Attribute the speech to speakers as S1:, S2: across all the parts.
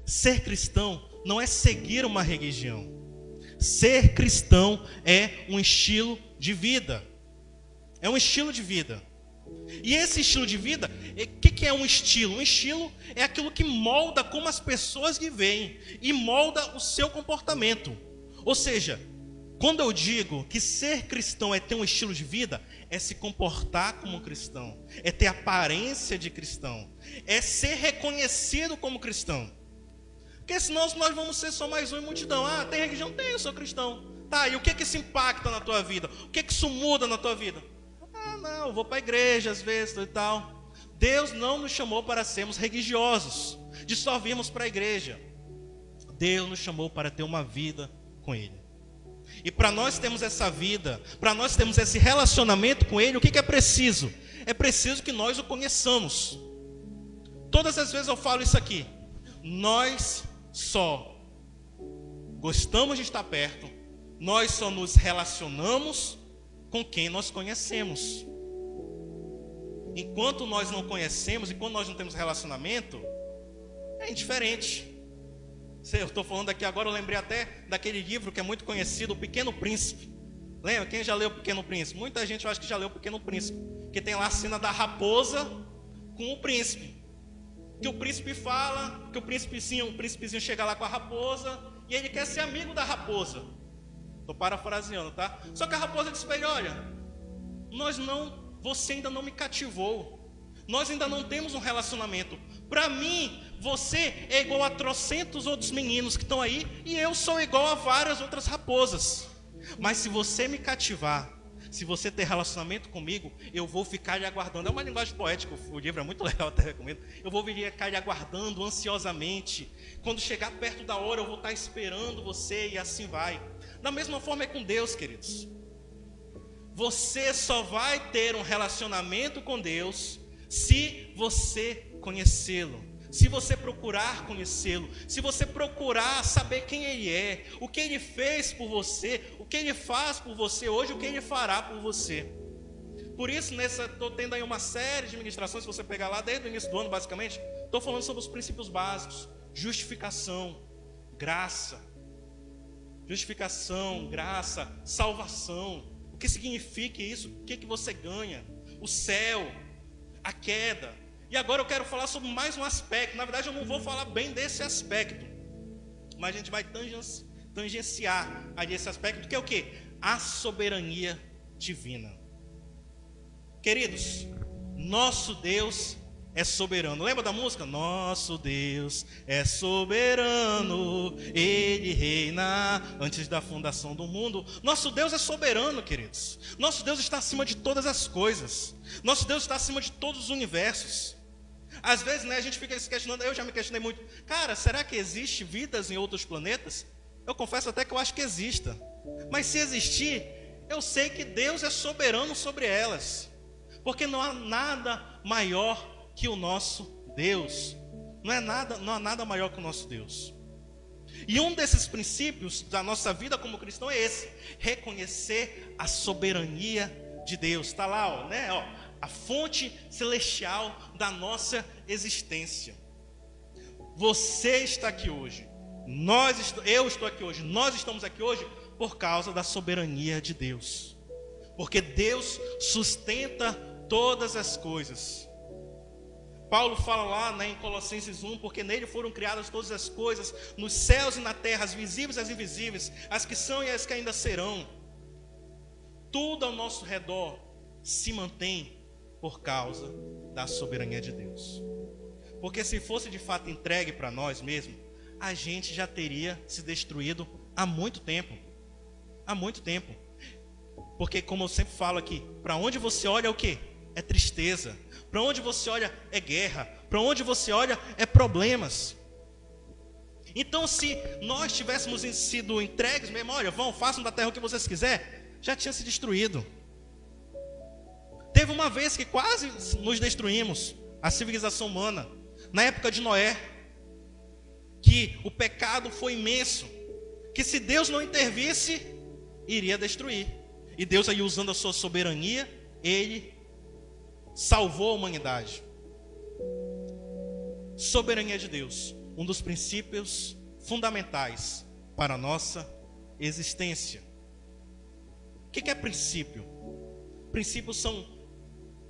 S1: ser cristão não é seguir uma religião. Ser cristão é um estilo de vida. É um estilo de vida. E esse estilo de vida, o que é um estilo? Um estilo é aquilo que molda como as pessoas lhe veem e molda o seu comportamento. Ou seja, quando eu digo que ser cristão é ter um estilo de vida, é se comportar como um cristão, é ter aparência de cristão, é ser reconhecido como cristão. Porque senão nós vamos ser só mais um em multidão. Ah, tem religião? Tem, eu sou cristão. Tá, e o que isso impacta na tua vida? O que isso muda na tua vida? Ah, não, eu vou para a igreja às vezes e tal. Deus não nos chamou para sermos religiosos, de só virmos para a igreja. Deus nos chamou para ter uma vida com Ele. E para nós termos essa vida, para nós termos esse relacionamento com Ele, o que é preciso? É preciso que nós o conheçamos. Todas as vezes eu falo isso aqui. Nós só gostamos de estar perto, nós só nos relacionamos com quem nós conhecemos. Enquanto nós não conhecemos, enquanto nós não temos relacionamento, é indiferente. Eu estou falando aqui agora, eu lembrei até daquele livro que é muito conhecido, O Pequeno Príncipe. Lembra? Quem já leu O Pequeno Príncipe? Muita gente eu acho que já leu O Pequeno Príncipe. Que tem lá a cena da raposa com o príncipe. Que o príncipe fala, que o príncipezinho chega lá com a raposa e ele quer ser amigo da raposa. Estou parafraseando, tá? Só que a raposa diz para ele, olha, você ainda não me cativou. Nós ainda não temos um relacionamento. Para mim, você é igual a trocentos outros meninos que estão aí e eu sou igual a várias outras raposas. Mas se você me cativar, se você ter relacionamento comigo, eu vou ficar lhe aguardando. É uma linguagem poética, o livro é muito legal, até recomendo. Eu vou ficar lhe aguardando ansiosamente. Quando chegar perto da hora, eu vou estar esperando você e assim vai. Da mesma forma é com Deus, queridos. Você só vai ter um relacionamento com Deus se você conhecê-lo, se você procurar conhecê-lo, se você procurar saber quem Ele é, o que Ele fez por você, o que Ele faz por você hoje, o que Ele fará por você. Por isso, estou tendo aí uma série de ministrações, se você pegar lá desde o início do ano, basicamente, estou falando sobre os princípios básicos: justificação, graça, salvação. O que significa isso? O que você ganha? O céu, a queda. E agora eu quero falar sobre mais um aspecto. Na verdade eu não vou falar bem desse aspecto, mas a gente vai tangenciar ali esse aspecto, que é o quê? A soberania divina. Queridos, nosso Deus é soberano. Lembra da música? Nosso Deus é soberano, Ele reina antes da fundação do mundo. Nosso Deus é soberano, queridos. Nosso Deus está acima de todas as coisas. Nosso Deus está acima de todos os universos. Às vezes, a gente fica se questionando, eu já me questionei muito. Cara, será que existe vidas em outros planetas? Eu confesso até que eu acho que exista. Mas se existir, eu sei que Deus é soberano sobre elas. Porque não há nada maior que o nosso Deus. Não há nada maior que o nosso Deus. E um desses princípios da nossa vida como cristão é esse: reconhecer a soberania de Deus. Está lá, a fonte celestial da nossa existência. Você está aqui hoje. Eu estou aqui hoje. Nós estamos aqui hoje por causa da soberania de Deus. Porque Deus sustenta todas as coisas. Paulo fala lá, em Colossenses 1, porque nele foram criadas todas as coisas, nos céus e na terra, as visíveis e as invisíveis, as que são e as que ainda serão. Tudo ao nosso redor se mantém por causa da soberania de Deus. Porque se fosse de fato entregue para nós mesmos, a gente já teria se destruído há muito tempo. Há muito tempo. Porque, como eu sempre falo aqui, para onde você olha é o quê? É tristeza. Para onde você olha é guerra. Para onde você olha é problemas. Então, se nós tivéssemos sido entregues mesmo, olha, façam da terra o que vocês quiserem, já tinha se destruído. Teve uma vez que quase nos destruímos, a civilização humana, na época de Noé, que o pecado foi imenso, que se Deus não intervisse, iria destruir. E Deus aí, usando a sua soberania, Ele salvou a humanidade. Soberania de Deus. um dos princípios fundamentais para a nossa existência. O que é princípio? Princípios são,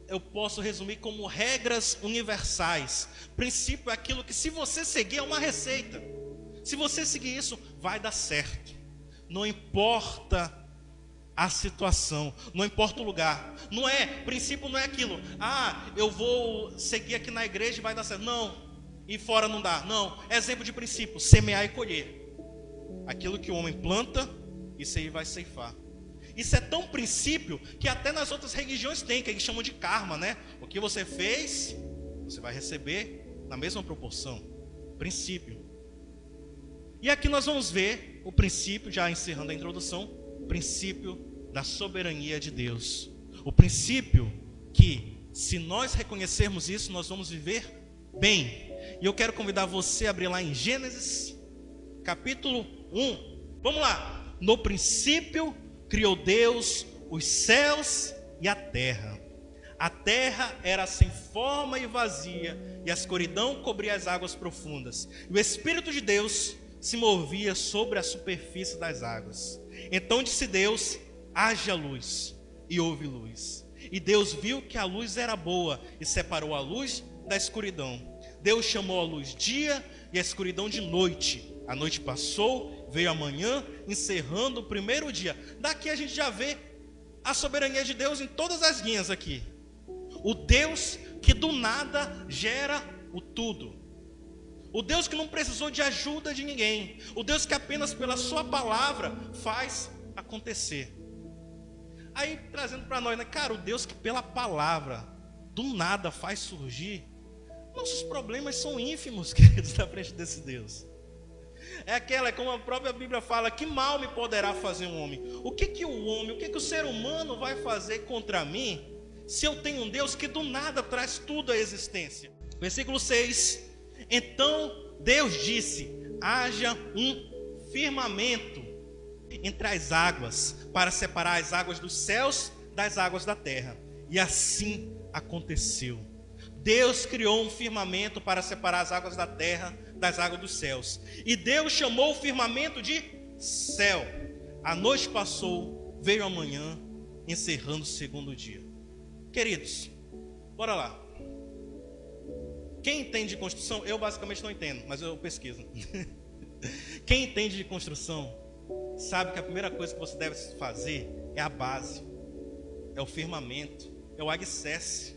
S1: eu posso resumir como regras universais. Princípio é aquilo que, se você seguir, é uma receita. Se você seguir isso, vai dar certo. Não importa a situação, não importa o lugar. Princípio não é aquilo, eu vou seguir aqui na igreja e vai dar certo. Não, e fora não dá. Não, exemplo de princípio: semear e colher. Aquilo que o homem planta, isso aí vai ceifar. Isso é tão princípio que até nas outras religiões tem, que eles chamam de karma, né? O que você fez, você vai receber na mesma proporção. Princípio. E aqui nós vamos ver o princípio, já encerrando a introdução, o princípio da soberania de Deus. O princípio que, se nós reconhecermos isso, nós vamos viver bem. E eu quero convidar você a abrir lá em Gênesis, capítulo 1. Vamos lá. No princípio criou Deus os céus e a terra. A terra era sem forma e vazia, e a escuridão cobria as águas profundas. E o Espírito de Deus se movia sobre a superfície das águas. Então disse Deus: haja luz, e houve luz. E Deus viu que a luz era boa, e separou a luz da escuridão. Deus chamou a luz dia e a escuridão de noite. A noite passou, veio a manhã, encerrando o primeiro dia. Daqui a gente já vê a soberania de Deus em todas as linhas aqui. O Deus que do nada gera o tudo. O Deus que não precisou de ajuda de ninguém. O Deus que apenas pela sua palavra faz acontecer. Aí trazendo para nós, né? Cara, o Deus que pela palavra do nada faz surgir. Nossos problemas são ínfimos, queridos, na frente desse Deus. É como a própria Bíblia fala: que mal me poderá fazer um homem? O que o ser humano vai fazer contra mim, se eu tenho um Deus que do nada traz tudo à existência? Versículo 6. Então Deus disse: haja um firmamento entre as águas, para separar as águas dos céus das águas da terra. E assim aconteceu. Deus criou um firmamento para separar as águas da terra das águas dos céus. E Deus chamou o firmamento de céu. A noite passou, veio a manhã, encerrando o segundo dia. Queridos, bora lá. Quem entende de construção? Eu basicamente não entendo, mas eu pesquiso. Quem entende de construção sabe que a primeira coisa que você deve fazer é a base, é o firmamento, é o alicerce,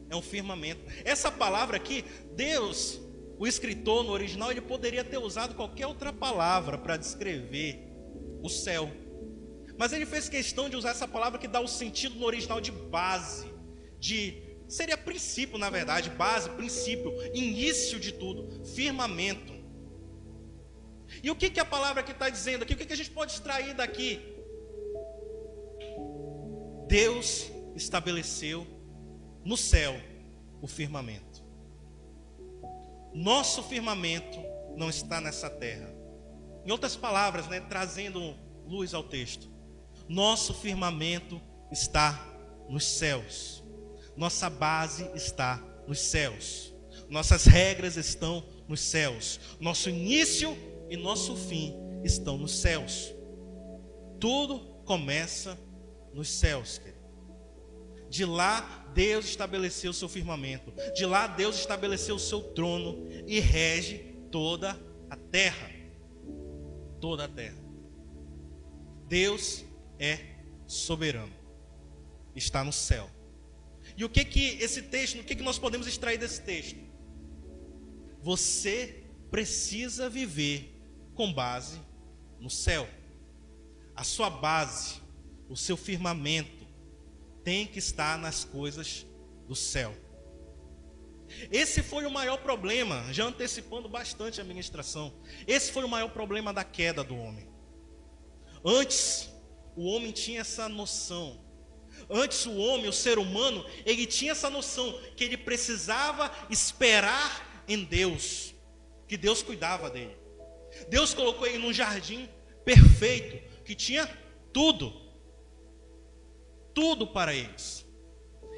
S1: é um firmamento. Essa palavra aqui, Deus, o escritor no original, ele poderia ter usado qualquer outra palavra para descrever o céu, mas ele fez questão de usar essa palavra que dá o sentido no original de base, seria princípio, na verdade, base, princípio, início de tudo, firmamento. E o que a palavra aqui está dizendo aqui? O que a gente pode extrair daqui? Deus estabeleceu no céu o firmamento. Nosso firmamento não está nessa terra. Em outras palavras, né, trazendo luz ao texto, nosso firmamento está nos céus. Nossa base está nos céus. Nossas regras estão nos céus. Nosso início e nosso fim estão nos céus. Tudo começa nos céus, querido. De lá Deus estabeleceu o seu firmamento. De lá Deus estabeleceu o seu trono e rege toda a terra. Toda a terra. Deus é soberano. Está no céu. E o que esse texto, o que nós podemos extrair desse texto? Você precisa viver com base no céu. A sua base, o seu firmamento tem que estar nas coisas do céu. Esse foi o maior problema, já antecipando bastante a ministração. Esse foi o maior problema da queda do homem. Antes, o homem tinha essa noção. Antes o homem, o ser humano, ele tinha essa noção que ele precisava esperar em Deus, que Deus cuidava dele. Deus colocou ele num jardim perfeito, que tinha tudo para eles.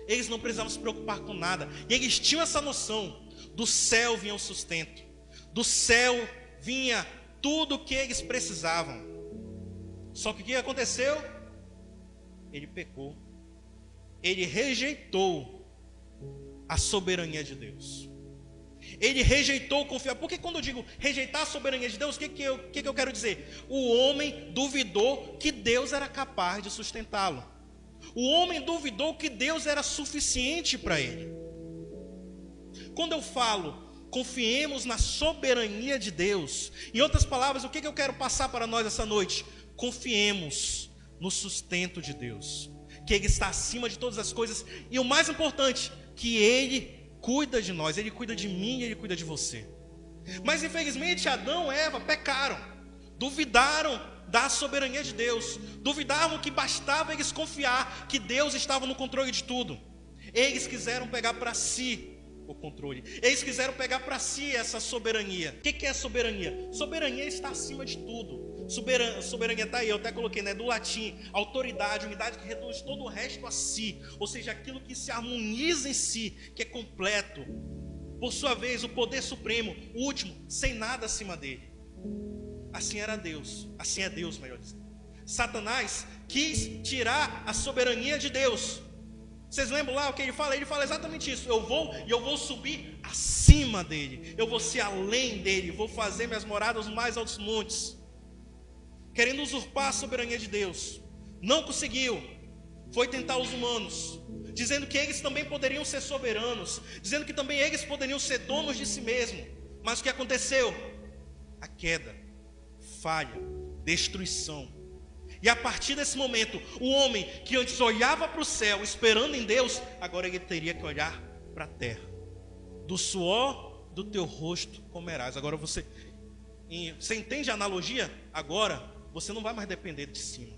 S1: Eles não precisavam se preocupar com nada. E eles tinham essa noção: do céu vinha o sustento, do céu vinha tudo o que eles precisavam. Só que o que aconteceu? Ele pecou. Ele rejeitou a soberania de Deus. Ele rejeitou confiar. Porque quando eu digo rejeitar a soberania de Deus, o que eu quero dizer? O homem duvidou que Deus era capaz de sustentá-lo. O homem duvidou que Deus era suficiente para ele. Quando eu falo confiemos na soberania de Deus, em outras palavras, o que eu quero passar para nós essa noite? Confiemos no sustento de Deus, que Ele está acima de todas as coisas, e o mais importante, que Ele cuida de nós, Ele cuida de mim e Ele cuida de você. Mas infelizmente Adão e Eva pecaram, duvidaram da soberania de Deus, duvidavam que bastava eles confiar que Deus estava no controle de tudo. Eles quiseram pegar para si o controle, eles quiseram pegar para si essa soberania. O que é soberania? Soberania está acima de tudo. Soberania está aí, eu até coloquei, né, do latim, autoridade, unidade que reduz todo o resto a si, ou seja, aquilo que se harmoniza em si, que é completo. Por sua vez, o poder supremo, o último, sem nada acima dele. Assim era Deus, assim é Deus, melhor dizendo. Satanás quis tirar a soberania de Deus. Vocês lembram lá o que ele fala? Ele fala exatamente isso. Eu vou subir acima dele, eu vou ser além dele, vou fazer minhas moradas nos mais altos montes. Querendo usurpar a soberania de Deus, não conseguiu. Foi tentar os humanos, dizendo que eles também poderiam ser soberanos, dizendo que também eles poderiam ser donos de si mesmos. Mas o que aconteceu? A queda, falha, destruição. E a partir desse momento, o homem que antes olhava para o céu esperando em Deus, agora ele teria que olhar para a terra. Do suor do teu rosto comerás. Agora você entende a analogia? Agora você não vai mais depender de cima,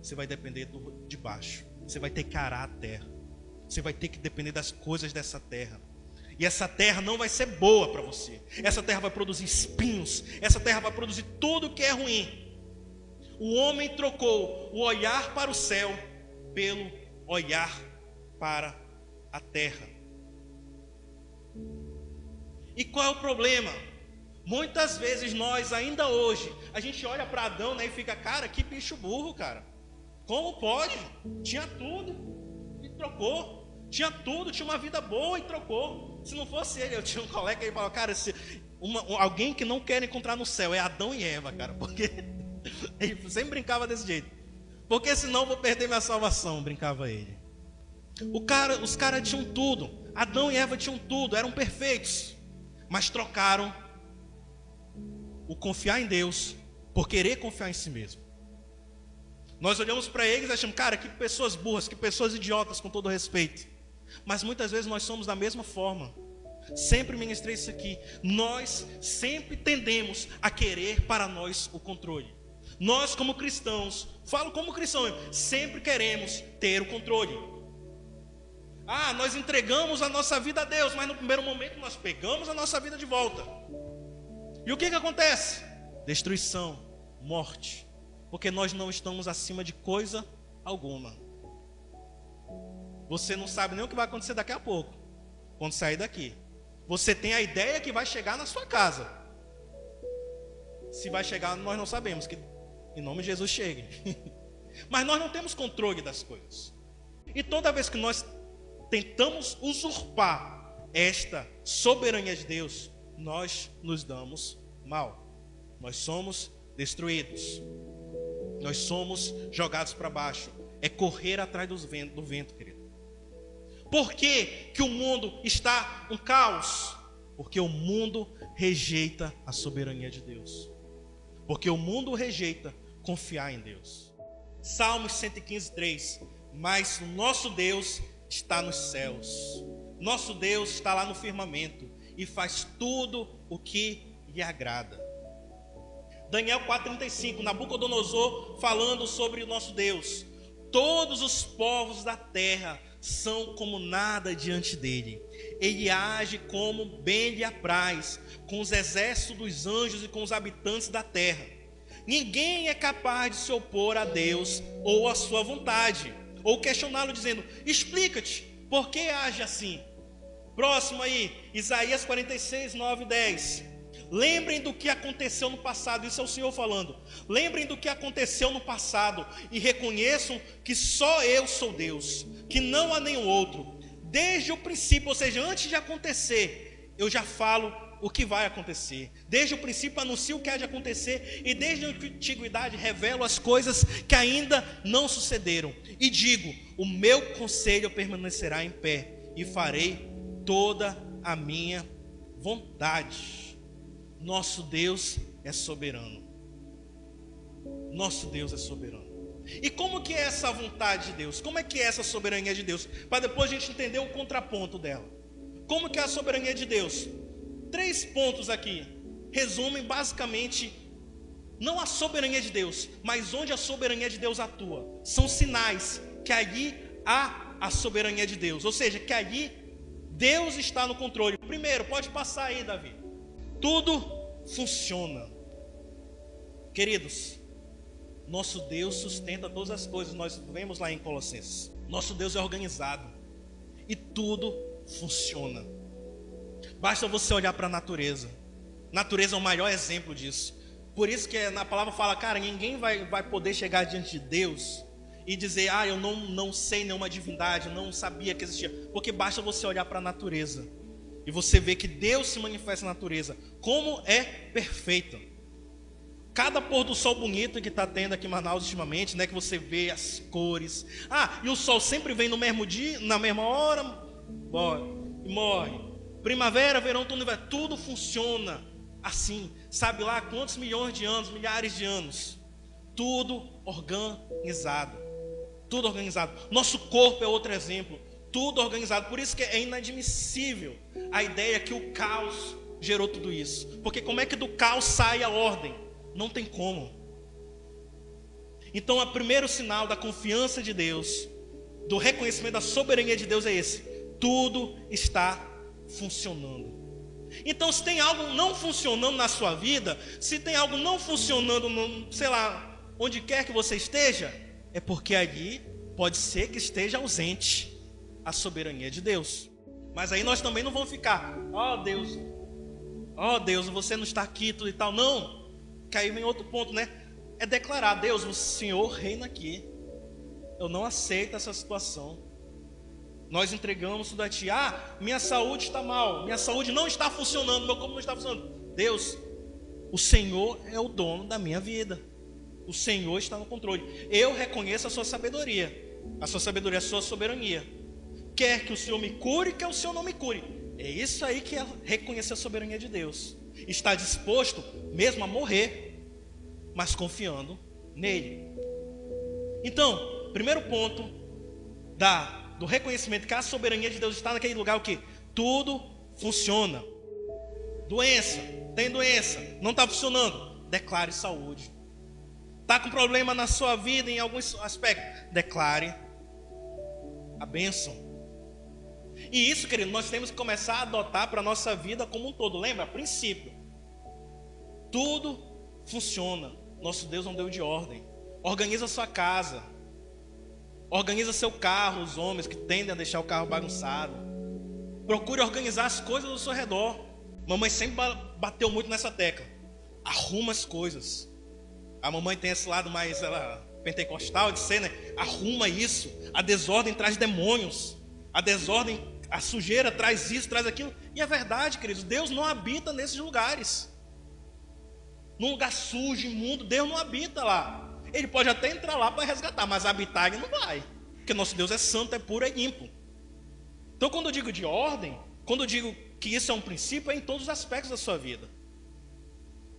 S1: você vai depender de baixo. Você vai ter que arar a terra, você vai ter que depender das coisas dessa terra. E essa terra não vai ser boa para você. Essa terra vai produzir espinhos, essa terra vai produzir tudo que é ruim. O homem trocou o olhar para o céu pelo olhar para a terra. E qual é o problema? Muitas vezes nós, ainda hoje, a gente olha para Adão, né, e fica, cara, que bicho burro, cara. Como pode? Tinha tudo e trocou. Tinha tudo, tinha uma vida boa e trocou. Se não fosse ele, eu tinha um colega que falava, cara, alguém que não quer encontrar no céu é Adão e Eva, cara, porque ele sempre brincava desse jeito. Porque senão eu vou perder minha salvação, brincava ele. Os caras tinham tudo. Adão e Eva tinham tudo, eram perfeitos. Mas trocaram o confiar em Deus por querer confiar em si mesmo. Nós olhamos para eles e achamos, cara, que pessoas burras, que pessoas idiotas, com todo respeito. Mas muitas vezes nós somos da mesma forma. Sempre ministrei isso aqui. Nós sempre tendemos a querer para nós o controle. Nós como cristãos, falo como cristão, sempre queremos ter o controle. Nós entregamos a nossa vida a Deus, mas no primeiro momento nós pegamos a nossa vida de volta. E o que acontece? Destruição, morte. Porque nós não estamos acima de coisa alguma. Você não sabe nem o que vai acontecer daqui a pouco, quando sair daqui. Você tem a ideia que vai chegar na sua casa. Se vai chegar, nós não sabemos, que em nome de Jesus chegue. Mas nós não temos controle das coisas. E toda vez que nós tentamos usurpar esta soberania de Deus, nós nos damos mal. Nós somos destruídos. Nós somos jogados para baixo. É correr atrás do vento, querido. Por que o mundo está um caos? Porque o mundo rejeita a soberania de Deus. Porque o mundo rejeita confiar em Deus. Salmos 115:3. Mas o nosso Deus está nos céus. Nosso Deus está lá no firmamento e faz tudo o que lhe agrada. Daniel 4:35, Nabucodonosor falando sobre o nosso Deus. Todos os povos da terra são como nada diante dele. Ele age como bem lhe apraz, com os exércitos dos anjos e com os habitantes da terra. Ninguém é capaz de se opor a Deus ou à sua vontade, ou questioná-lo dizendo, explica-te, por que age assim? Próximo aí, Isaías 46:9 e 10. Lembrem do que aconteceu no passado. Isso é o Senhor falando. Lembrem do que aconteceu no passado e reconheçam que só eu sou Deus, que não há nenhum outro. Desde o princípio, ou seja, antes de acontecer, eu já falo o que vai acontecer. Desde o princípio anuncio o que há de acontecer, e desde a antiguidade revelo as coisas que ainda não sucederam. E digo, o meu conselho permanecerá em pé, e farei toda a minha vontade. Nosso Deus é soberano. Nosso Deus é soberano. E como que é essa vontade de Deus? Como é que é essa soberania de Deus? Para depois a gente entender o contraponto dela. Como que é a soberania de Deus? 3 pontos aqui resumem basicamente não a soberania de Deus, mas onde a soberania de Deus atua. São sinais que ali há a soberania de Deus, ou seja, que ali Deus está no controle. Primeiro, pode passar aí, Davi. Tudo funciona. Queridos, nosso Deus sustenta todas as coisas. Nós vemos lá em Colossenses. Nosso Deus é organizado e tudo funciona. Basta você olhar para a natureza. Natureza é o maior exemplo disso. Por isso que na palavra fala, cara, ninguém vai poder chegar diante de Deus e dizer, eu não sei nenhuma divindade, não sabia que existia. Porque basta você olhar para a natureza e você vê que Deus se manifesta na natureza, como é perfeita. Cada pôr do sol bonito que está tendo aqui em Manaus ultimamente, né, que você vê as cores. E o sol sempre vem no mesmo dia, na mesma hora, e morre. Primavera, verão, tudo funciona assim. Sabe lá quantos milhões de anos, milhares de anos. Tudo organizado. Tudo organizado. Nosso corpo é outro exemplo. Tudo organizado. Por isso que é inadmissível a ideia que o caos gerou tudo isso. Porque como é que do caos sai a ordem? Não tem como. Então, o primeiro sinal da confiança de Deus, do reconhecimento da soberania de Deus é esse: tudo está funcionando. Então, se tem algo não funcionando na sua vida, se tem algo não funcionando, sei lá, onde quer que você esteja, é porque ali pode ser que esteja ausente a soberania de Deus. Mas aí nós também não vamos ficar, Deus, você não está aqui, tudo e tal. Não. Que aí vem outro ponto, né? É declarar, Deus, o Senhor reina aqui. Eu não aceito essa situação. Nós entregamos tudo a Ti. Minha saúde está mal, minha saúde não está funcionando, meu corpo não está funcionando. Deus, o Senhor é o dono da minha vida. O Senhor está no controle. Eu reconheço a Sua sabedoria. A Sua sabedoria, a Sua soberania. Quer que o Senhor me cure, quer que o Senhor não me cure. É isso aí que é reconhecer a soberania de Deus. Está disposto mesmo a morrer, mas confiando nele. Então, primeiro ponto do reconhecimento que a soberania de Deus está naquele lugar, o que? Tudo funciona. Tem doença, não está funcionando, declare saúde. Está com problema na sua vida em alguns aspectos, declare a bênção. E isso, querido, nós temos que começar a adotar para a nossa vida como um todo. Lembra? Princípio. Tudo funciona. Nosso Deus é um Deus de ordem. Organiza a sua casa. Organiza seu carro, os homens que tendem a deixar o carro bagunçado. Procure organizar as coisas ao seu redor. Mamãe sempre bateu muito nessa tecla. Arruma as coisas. A mamãe tem esse lado mais pentecostal de ser, né? Arruma isso. A desordem traz demônios. A desordem, a sujeira traz isso, traz aquilo. E é verdade, queridos, Deus não habita nesses lugares. Num lugar sujo, imundo, Deus não habita lá. Ele pode até entrar lá para resgatar, mas habitar ele não vai. Porque nosso Deus é santo, é puro, é limpo. Então, quando eu digo de ordem, quando eu digo que isso é um princípio, é em todos os aspectos da sua vida.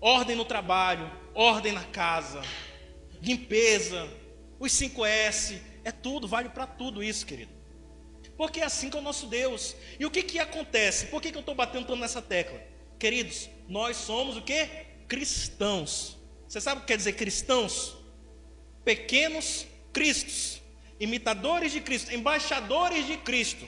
S1: Ordem no trabalho, ordem na casa, limpeza, os 5S, é tudo, vale para tudo isso, querido. Porque é assim que é o nosso Deus. E o que acontece? Por que eu estou batendo tanto nessa tecla? Queridos, nós somos o quê? Cristãos. Você sabe o que quer dizer cristãos? Pequenos cristos, imitadores de Cristo, embaixadores de Cristo.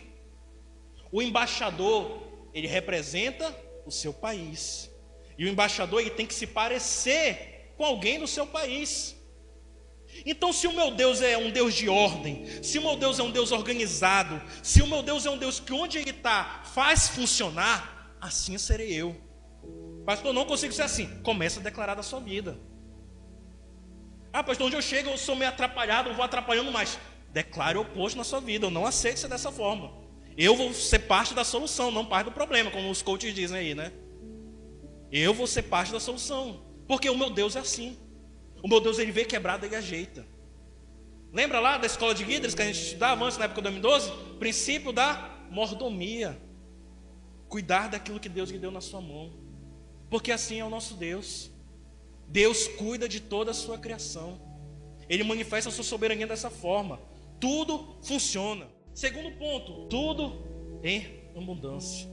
S1: O embaixador, ele representa o seu país. E o embaixador, ele tem que se parecer com alguém do seu país. Então, se o meu Deus é um Deus de ordem, se o meu Deus é um Deus organizado, se o meu Deus é um Deus que onde Ele está faz funcionar, assim serei eu. Pastor, não consigo ser assim. Começa a declarar da sua vida. Ah, pastor, onde eu chego eu sou meio atrapalhado, eu vou atrapalhando mais. Declare o oposto na sua vida. Eu não aceito ser dessa forma. Eu vou ser parte da solução, não parte do problema, como os coaches dizem aí, né? Eu vou ser parte da solução. Porque o meu Deus é assim. O meu Deus, ele vê quebrado e ajeita. Lembra lá da escola de líderes que a gente estudava antes, na época de 2012? Princípio da mordomia. Cuidar daquilo que Deus lhe deu na sua mão. Porque assim é o nosso Deus. Deus cuida de toda a sua criação. Ele manifesta a sua soberania dessa forma. Tudo funciona. Segundo ponto, tudo em abundância.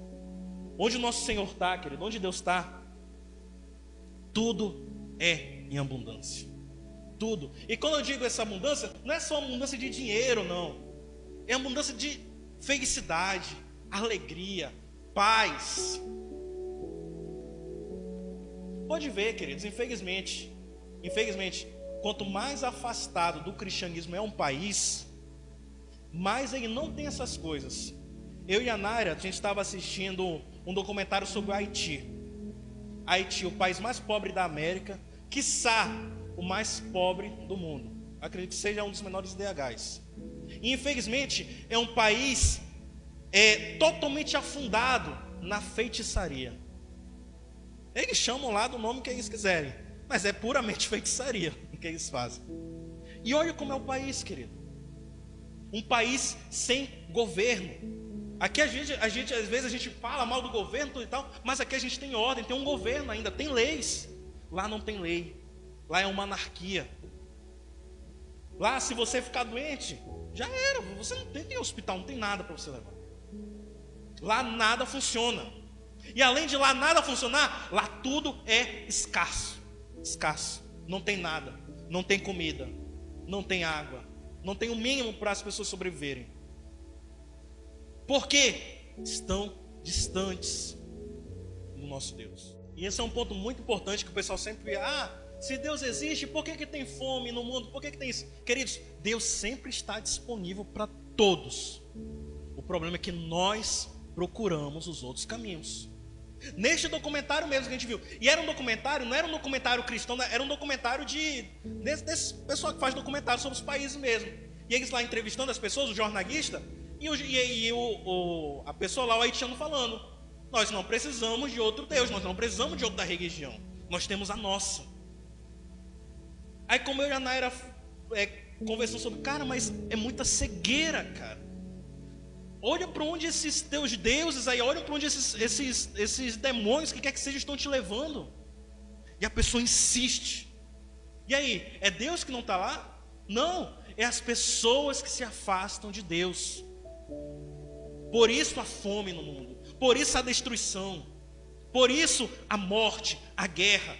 S1: Onde o nosso Senhor está, querido, onde Deus está, tudo é em abundância. Tudo. E quando eu digo essa abundância, não é só abundância de dinheiro, não. É abundância de felicidade, alegria, paz. Pode ver, queridos, infelizmente, quanto mais afastado do cristianismo é um país, mais ele não tem essas coisas. Eu e a Naira, a gente estava assistindo um documentário sobre o Haiti. Haiti, o país mais pobre da América, quiçá o mais pobre do mundo. Acredito que seja um dos menores DHs. E infelizmente é um país totalmente afundado na feitiçaria. Eles chamam lá do nome que eles quiserem, mas é puramente feitiçaria o que eles fazem. E olha como é o país, querido. Um país sem governo. Aqui às vezes a gente fala mal do governo e tal, mas aqui a gente tem ordem, tem um governo ainda, tem leis. Lá não tem lei. Lá é uma anarquia. Lá, se você ficar doente, já era. Você não tem hospital, não tem nada para você levar. Lá nada funciona. E além de lá nada funcionar, lá tudo é escasso. Escasso. Não tem nada. Não tem comida. Não tem água. Não tem o mínimo para as pessoas sobreviverem. Porque estão distantes do nosso Deus. E esse é um ponto muito importante que o pessoal sempre se Deus existe, por que tem fome no mundo? Por que tem isso? Queridos, Deus sempre está disponível para todos. O problema é que nós procuramos os outros caminhos. Neste documentário mesmo que a gente viu. E era um documentário, não era um documentário cristão, era um documentário desse pessoal que faz documentário sobre os países mesmo. E eles lá entrevistando as pessoas, o jornalista, e a pessoa lá, o haitiano, falando: nós não precisamos de outro Deus, nós não precisamos de outra religião, nós temos a nossa. Aí como eu e a Naira conversamos sobre, cara, mas é muita cegueira, cara. Olha para onde esses teus deuses aí, olha para onde esses demônios que quer que seja estão te levando. E a pessoa insiste. E aí, é Deus que não está lá? Não, é as pessoas que se afastam de Deus. Por isso a fome no mundo, por isso a destruição, por isso a morte, a guerra.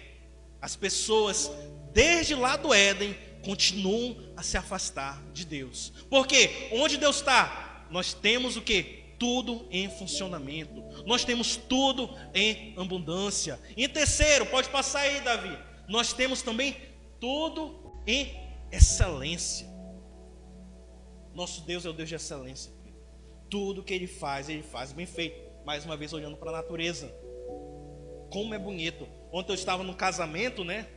S1: As pessoas, desde lá do Éden, continuam a se afastar de Deus. Porque onde Deus está, nós temos o quê? Tudo em funcionamento. Nós temos tudo em abundância. Em terceiro, pode passar aí, Davi. Nós temos também tudo em excelência. Nosso Deus é o Deus de excelência. Tudo que Ele faz bem feito. Mais uma vez olhando para a natureza. Como é bonito. Ontem eu estava num casamento, né?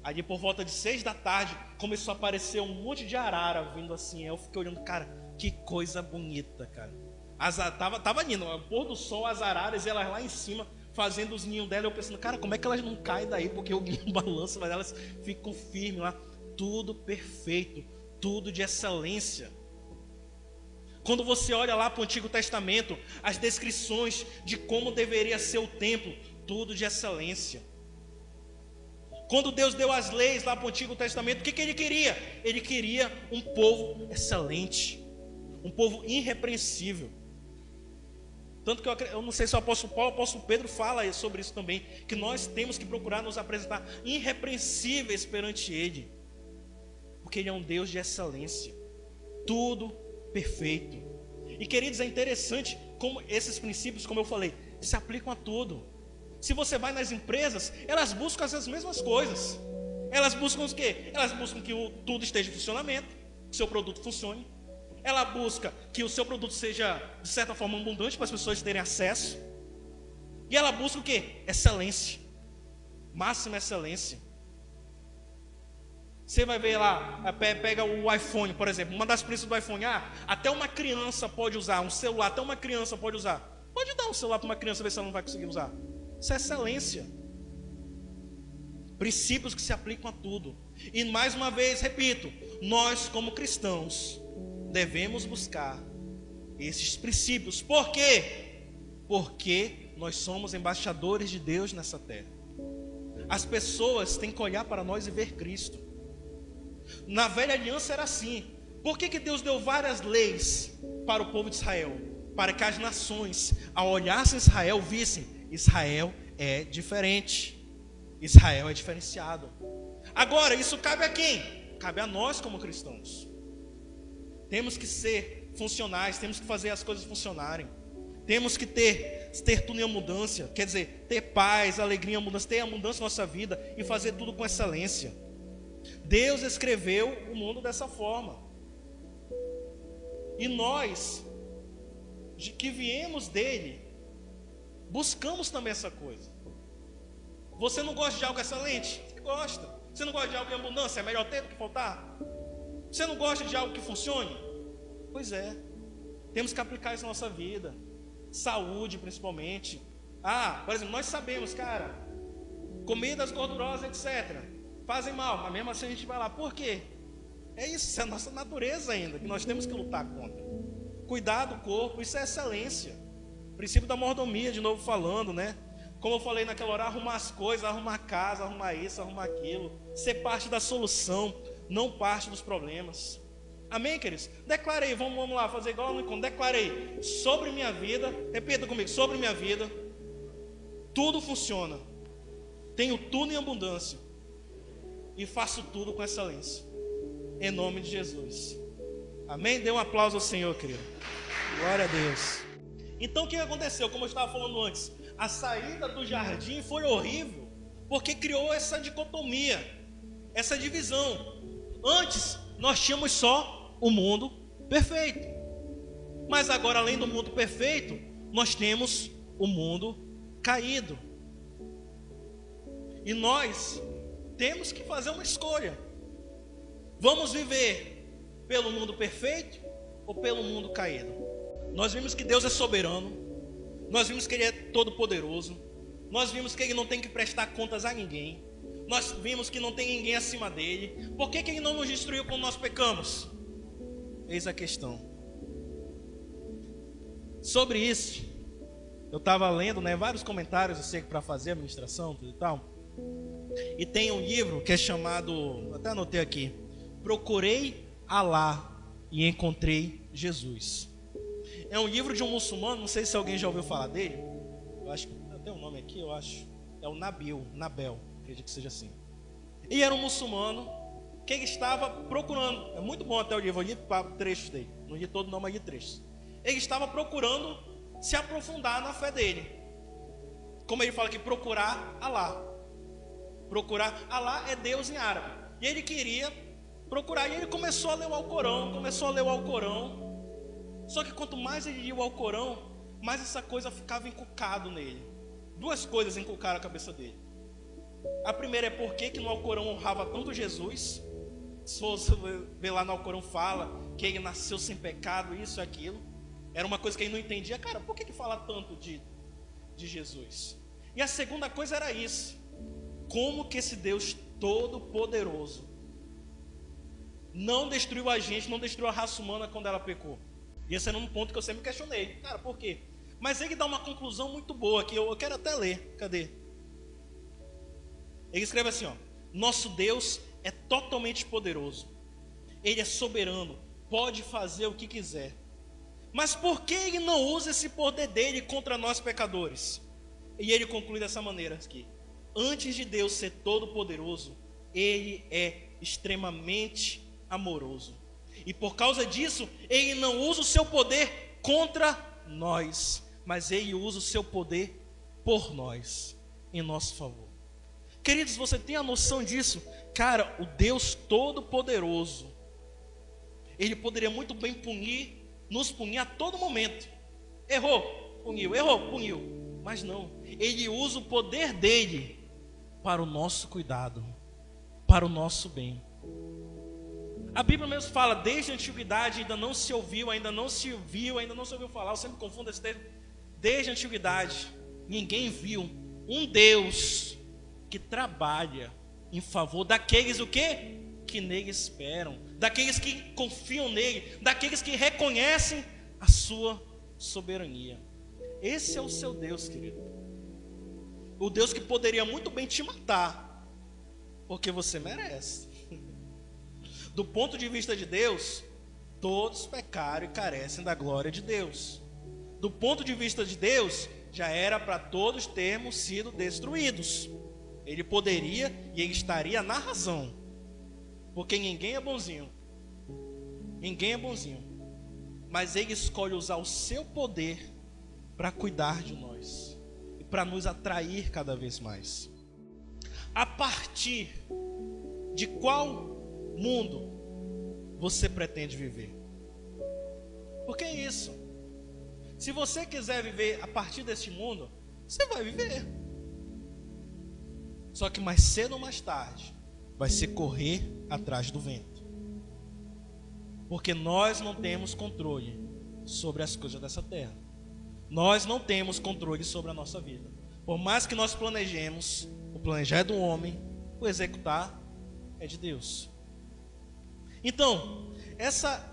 S1: Ali por volta de 6 da tarde, começou a aparecer um monte de arara vindo assim. Eu fiquei olhando, cara, que coisa bonita, cara. Tava lindo, o pôr do sol, as araras, elas lá em cima, fazendo os ninhos dela. Eu pensando, cara, como é que elas não caem daí? Porque o ninho balança, mas elas ficam firmes lá. Tudo perfeito, tudo de excelência. Quando você olha lá para o Antigo Testamento, as descrições de como deveria ser o templo, tudo de excelência. Quando Deus deu as leis lá para o Antigo Testamento, o que Ele queria? Ele queria um povo excelente, um povo irrepreensível. Tanto que eu não sei se o apóstolo Paulo, o apóstolo Pedro fala sobre isso também, que nós temos que procurar nos apresentar irrepreensíveis perante Ele, porque Ele é um Deus de excelência, tudo perfeito. E queridos, é interessante como esses princípios, como eu falei, se aplicam a tudo. Se você vai nas empresas, elas buscam as mesmas coisas. Elas buscam o quê? Elas buscam que tudo esteja em funcionamento, que o seu produto funcione. Ela busca que o seu produto seja, de certa forma, abundante para as pessoas terem acesso. E ela busca o quê? Excelência. máxima excelência. Você vai ver lá, pega o iPhone, por exemplo, uma das princípios do iPhone, até uma criança pode usar, um celular, até uma criança pode usar. Pode dar um celular para uma criança ver se ela não vai conseguir usar. Isso é excelência. Princípios que se aplicam a tudo. E mais uma vez, repito, nós como cristãos devemos buscar esses princípios. Por quê? Porque nós somos embaixadores de Deus nessa terra. As pessoas têm que olhar para nós e ver Cristo. Na velha aliança era assim. Por que Deus deu várias leis para o povo de Israel? Para que as nações, ao olhassem Israel, vissem: Israel é diferente, Israel é diferenciado. Agora, isso cabe a quem? Cabe a nós como cristãos. Temos que ser funcionais, temos que fazer as coisas funcionarem. Temos que ter tudo em abundância, quer dizer, ter paz, alegria, abundância, ter abundância na nossa vida e fazer tudo com excelência. Deus escreveu o mundo dessa forma. E nós, que viemos dele, buscamos também essa coisa. Você não gosta de algo excelente? Você gosta. Você não gosta de algo em abundância? É melhor ter do que faltar? Você não gosta de algo que funcione? Pois é. Temos que aplicar isso na nossa vida. Saúde, principalmente. Por exemplo, nós sabemos, cara, comidas gordurosas, etc., fazem mal, mas mesmo assim a gente vai lá. Por quê? É isso é a nossa natureza ainda, que nós temos que lutar contra. Cuidar do corpo, isso é excelência. Princípio da mordomia, de novo falando, né? Como eu falei naquela hora, arrumar as coisas, arrumar a casa, arrumar isso, arrumar aquilo. Ser parte da solução, não parte dos problemas. Amém, queridos? Declarei, vamos lá, fazer igual no encontro. Declarei sobre minha vida, repita comigo, sobre minha vida, tudo funciona. Tenho tudo em abundância. E faço tudo com excelência. Em nome de Jesus. Amém? Dê um aplauso ao Senhor, querido. Glória a Deus. Então o que aconteceu? Como eu estava falando antes, a saída do jardim foi horrível, porque criou essa dicotomia, essa divisão. Antes nós tínhamos só o mundo perfeito, mas agora, além do mundo perfeito, nós temos o mundo caído. E nós temos que fazer uma escolha. Vamos viver pelo mundo perfeito ou pelo mundo caído? Nós vimos que Deus é soberano. Nós vimos que Ele é todo poderoso. Nós vimos que Ele não tem que prestar contas a ninguém. Nós vimos que não tem ninguém acima dele. Por que Ele não nos destruiu quando nós pecamos? Eis a questão. Sobre isso, eu estava lendo, vários comentários, eu sei que para fazer a ministração, tudo e tal. E tem um livro que é chamado, até anotei aqui, Procurei Alá e Encontrei Jesus. É um livro de um muçulmano, não sei se alguém já ouviu falar dele. Eu acho que tem um nome aqui, eu acho. É o Nabel, acredito que seja assim. E era um muçulmano que ele estava procurando. É muito bom até o livro, eu li trechos dele. Não li todo, não, mas li trechos. Ele estava procurando se aprofundar na fé dele. Como ele fala aqui, procurar Alá. Procurar Alá é Deus em árabe. E ele queria procurar, e ele começou a ler o Alcorão. Só que quanto mais ele lia o Alcorão, mais essa coisa ficava encucado nele. Duas coisas encucaram a cabeça dele. A primeira é por que no Alcorão honrava tanto Jesus. Se você ver lá no Alcorão, fala que ele nasceu sem pecado, isso e aquilo. Era uma coisa que ele não entendia. Cara, por que fala tanto de Jesus? E a segunda coisa era isso: como que esse Deus todo poderoso não destruiu a gente, não destruiu a raça humana quando ela pecou? E esse era um ponto que eu sempre questionei. Cara, por quê? Mas ele dá uma conclusão muito boa, que eu quero até ler. Cadê? Ele escreve assim, nosso Deus é totalmente poderoso. Ele é soberano, pode fazer o que quiser. Mas por que ele não usa esse poder dele contra nós pecadores? E ele conclui dessa maneira aqui: antes de Deus ser todo poderoso, ele é extremamente amoroso. E por causa disso, ele não usa o seu poder contra nós, mas ele usa o seu poder por nós, em nosso favor. Queridos, você tem a noção disso? Cara, o Deus Todo-Poderoso, ele poderia muito bem nos punir a todo momento. Errou, puniu. Mas não, ele usa o poder dele para o nosso cuidado, para o nosso bem. A Bíblia mesmo fala, desde a antiguidade ainda não se ouviu falar, eu sempre confundo esse termo. Desde a antiguidade, ninguém viu um Deus que trabalha em favor daqueles o quê? Que nele esperam, daqueles que confiam nele, daqueles que reconhecem a sua soberania. Esse é o seu Deus, querido. O Deus que poderia muito bem te matar, porque você merece. Do ponto de vista de Deus, todos pecaram e carecem da glória de Deus. Do ponto de vista de Deus, já era para todos termos sido destruídos. Ele poderia e ele estaria na razão, porque ninguém é bonzinho. Ninguém é bonzinho. Mas ele escolhe usar o seu poder para cuidar de nós e para nos atrair cada vez mais. A partir de qual mundo você pretende viver? Porque é isso. Se você quiser viver a partir deste mundo, você vai viver. Só que mais cedo ou mais tarde, vai ser correr atrás do vento. Porque nós não temos controle sobre as coisas dessa terra. Nós não temos controle sobre a nossa vida. Por mais que nós planejemos, o planejar é do homem, o executar é de Deus. Então, essa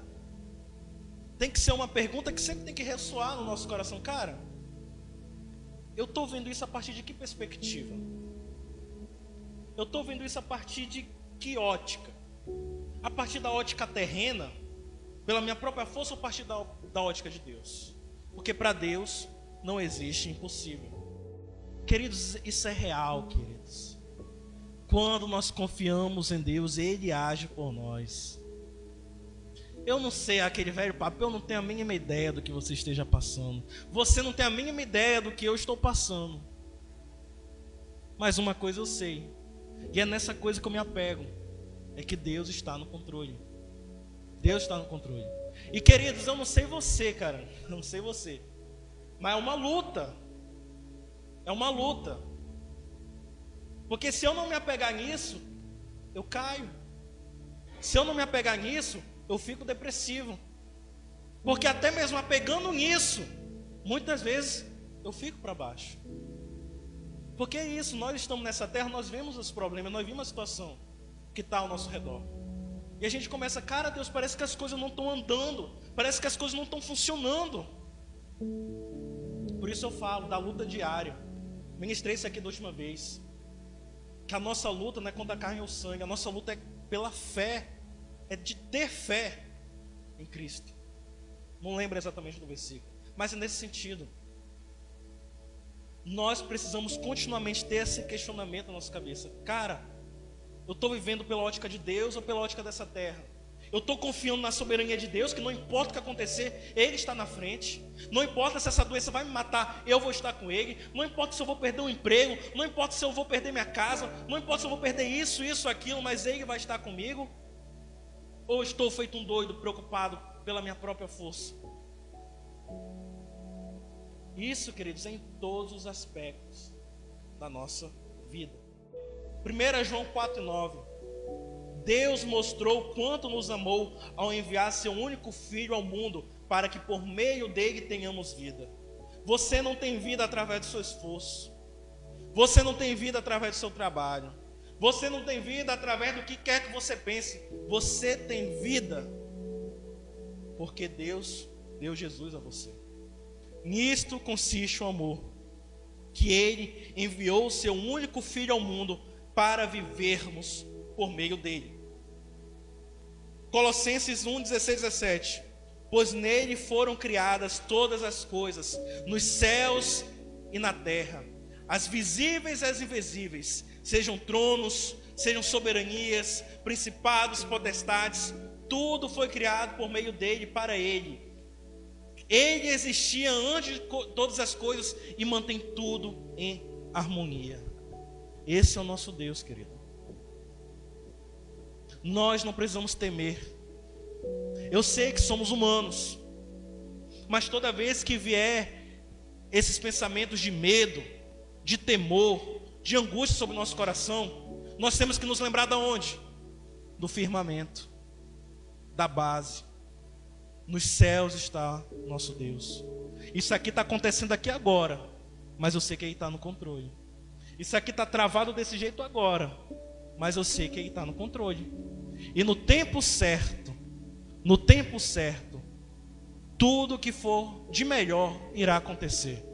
S1: tem que ser uma pergunta que sempre tem que ressoar no nosso coração. Cara, eu estou vendo isso a partir de que perspectiva? Eu estou vendo isso a partir de que ótica? A partir da ótica terrena, pela minha própria força, ou a partir da ótica de Deus? Porque para Deus não existe impossível. Queridos, isso é real, queridos. Quando nós confiamos em Deus, Ele age por nós. Eu não sei, aquele velho papo, eu não tenho a mínima ideia do que você esteja passando. Você não tem a mínima ideia do que eu estou passando. Mas uma coisa eu sei, e é nessa coisa que eu me apego, é que Deus está no controle. Deus está no controle. E queridos, eu não sei você, cara, eu não sei você, mas é uma luta. É uma luta. Porque se eu não me apegar nisso, eu caio. Se eu não me apegar nisso, eu fico depressivo. Porque até mesmo apegando nisso, muitas vezes eu fico para baixo. Porque é isso, nós estamos nessa terra, nós vemos os problemas, nós vimos a situação que está ao nosso redor. E a gente começa, cara, Deus, parece que as coisas não estão andando, parece que as coisas não estão funcionando. Por isso eu falo da luta diária. Ministrei isso aqui da última vez. Que a nossa luta não é contra a carne ou o sangue, a nossa luta é pela fé, é de ter fé em Cristo. Não lembro exatamente do versículo, mas é nesse sentido. Nós precisamos continuamente ter esse questionamento na nossa cabeça. Cara, eu estou vivendo pela ótica de Deus ou pela ótica dessa terra? Eu estou confiando na soberania de Deus, que não importa o que acontecer, Ele está na frente. Não importa se essa doença vai me matar, eu vou estar com Ele. Não importa se eu vou perder um emprego, não importa se eu vou perder minha casa, não importa se eu vou perder isso, aquilo, mas Ele vai estar comigo. Ou estou feito um doido, preocupado pela minha própria força? Isso, queridos, é em todos os aspectos da nossa vida. 1 João 4,9. Deus mostrou quanto nos amou ao enviar seu único Filho ao mundo, para que por meio dele tenhamos vida. Você não tem vida através do seu esforço. Você não tem vida através do seu trabalho. Você não tem vida através do que quer que você pense. Você tem vida porque Deus deu Jesus a você. Nisto consiste o amor, que Ele enviou o seu único Filho ao mundo para vivermos por meio dele. Colossenses 1, 16, 17. Pois nele foram criadas todas as coisas, nos céus e na terra, as visíveis e as invisíveis, sejam tronos, sejam soberanias, principados, potestades, tudo foi criado por meio dele e para ele. Ele existia antes de todas as coisas e mantém tudo em harmonia. Esse é o nosso Deus, querido. Nós não precisamos temer. Eu sei que somos humanos, mas toda vez que vier esses pensamentos de medo, de temor, de angústia sobre o nosso coração, nós temos que nos lembrar de onde? Do firmamento, da base. Nos céus está nosso Deus. Isso aqui está acontecendo aqui agora, mas eu sei que Ele está no controle. Isso aqui está travado desse jeito agora, mas eu sei que Ele está no controle. E no tempo certo, tudo que for de melhor irá acontecer.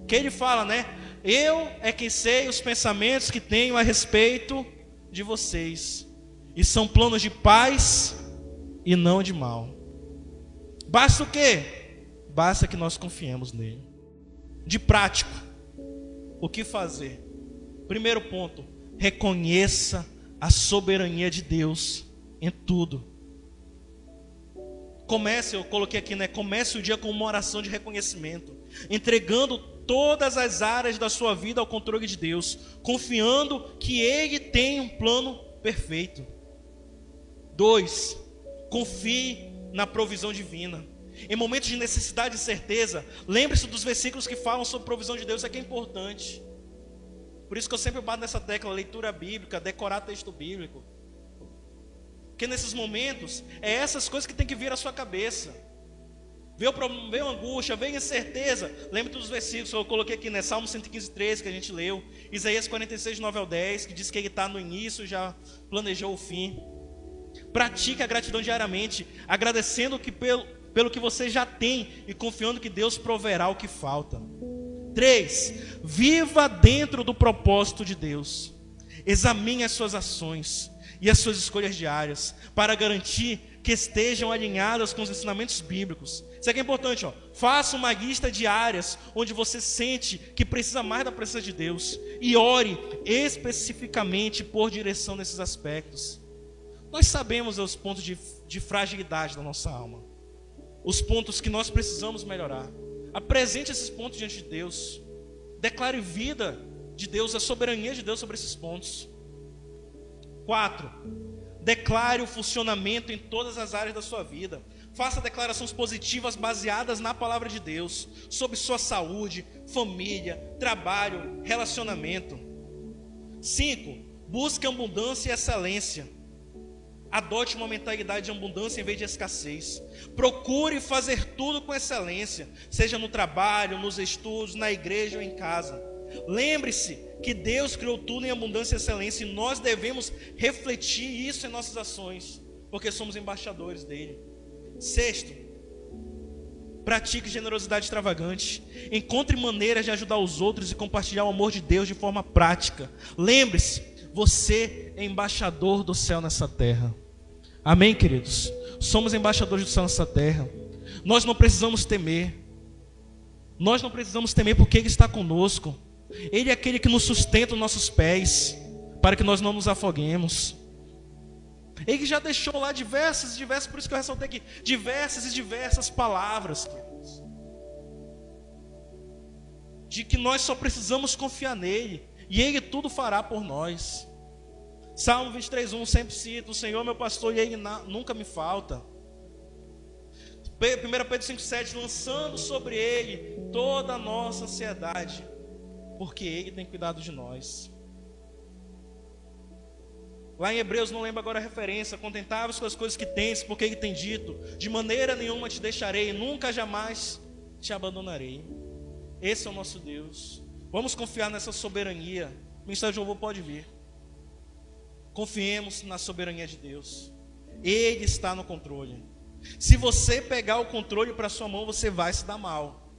S1: Que Ele fala, né? Eu é quem sei os pensamentos que tenho a respeito de vocês, e são planos de paz e não de mal. Basta o quê? Basta que nós confiemos nele. De prático, o que fazer? Primeiro ponto, reconheça a soberania de Deus em tudo. Eu coloquei aqui, né? Comece o dia com uma oração de reconhecimento, entregando todas as áreas da sua vida ao controle de Deus, confiando que Ele tem um plano perfeito. 2, confie na provisão divina. Em momentos de necessidade e certeza, lembre-se dos versículos que falam sobre provisão de Deus. Isso aqui é importante. Por isso que eu sempre bato nessa tecla: leitura bíblica, decorar texto bíblico. Porque nesses momentos, é essas coisas que tem que vir à sua cabeça. Veio angústia, veio incerteza, lembre-se dos versículos. Eu coloquei aqui, né? Salmo 115, 13, que a gente leu. Isaías 46, 9 ao 10, que diz que Ele está no início e já planejou o fim. Pratique a gratidão diariamente, agradecendo pelo que você já tem e confiando que Deus proverá o que falta. 3, viva dentro do propósito de Deus. Examine as suas ações e as suas escolhas diárias para garantir que estejam alinhadas com os ensinamentos bíblicos. Isso aqui é importante, ó. Faça uma lista de áreas onde você sente que precisa mais da presença de Deus e ore especificamente por direção nesses aspectos. Nós sabemos os pontos de fragilidade da nossa alma, os pontos que nós precisamos melhorar. Apresente esses pontos diante de Deus. Declare vida de Deus, a soberania de Deus sobre esses pontos. 4, declare o funcionamento em todas as áreas da sua vida. Faça declarações positivas baseadas na palavra de Deus, sobre sua saúde, família, trabalho, relacionamento. 5, busque abundância e excelência. Adote uma mentalidade de abundância em vez de escassez. Procure fazer tudo com excelência, seja no trabalho, nos estudos, na igreja ou em casa. Lembre-se que Deus criou tudo em abundância e excelência, e nós devemos refletir isso em nossas ações, porque somos embaixadores dele. 6, pratique generosidade extravagante. Encontre maneiras de ajudar os outros e compartilhar o amor de Deus de forma prática. Lembre-se, você é embaixador do céu nessa terra. Amém, queridos? Somos embaixadores do céu nessa terra. Nós não precisamos temer. Nós não precisamos temer porque Ele está conosco. Ele é aquele que nos sustenta os nossos pés, para que nós não nos afoguemos. Ele já deixou lá diversas, por isso que eu ressaltei aqui, diversas palavras, queridos, de que nós só precisamos confiar nele, e Ele tudo fará por nós. Salmo 23:1, sempre cito: o Senhor é meu pastor e Ele nunca me falta. 1 Pedro 5:7, lançando sobre Ele toda a nossa ansiedade, porque Ele tem cuidado de nós. Lá em Hebreus, não lembro agora a referência: contentai-vos com as coisas que tens, porque Ele tem dito: de maneira nenhuma te deixarei, nunca jamais te abandonarei. Esse é o nosso Deus. Vamos confiar nessa soberania. O ministério de louvor pode vir. Confiemos na soberania de Deus. Ele está no controle. Se você pegar o controle para sua mão, você vai se dar mal.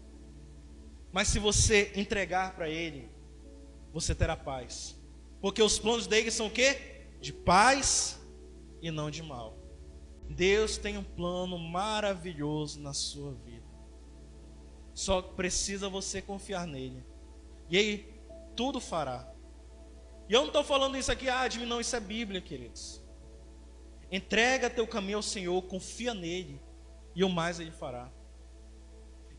S1: Mas se você entregar para Ele, você terá paz. Porque os planos dele são o quê? De paz e não de mal. Deus tem um plano maravilhoso na sua vida. Só precisa você confiar nele. E Ele tudo fará. E eu não estou falando isso aqui, não, isso é Bíblia, queridos. Entrega teu caminho ao Senhor, confia nele, e o mais Ele fará.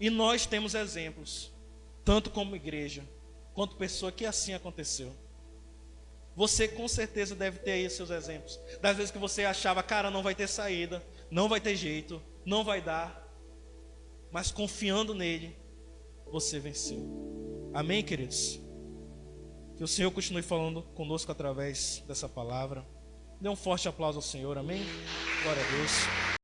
S1: E nós temos exemplos, tanto como igreja, quanto pessoa que assim aconteceu. Você com certeza deve ter aí seus exemplos, das vezes que você achava: cara, não vai ter saída, não vai ter jeito, não vai dar. Mas confiando nele, você venceu. Amém, queridos? Que o Senhor continue falando conosco através dessa palavra. Dê um forte aplauso ao Senhor, amém? Glória a Deus.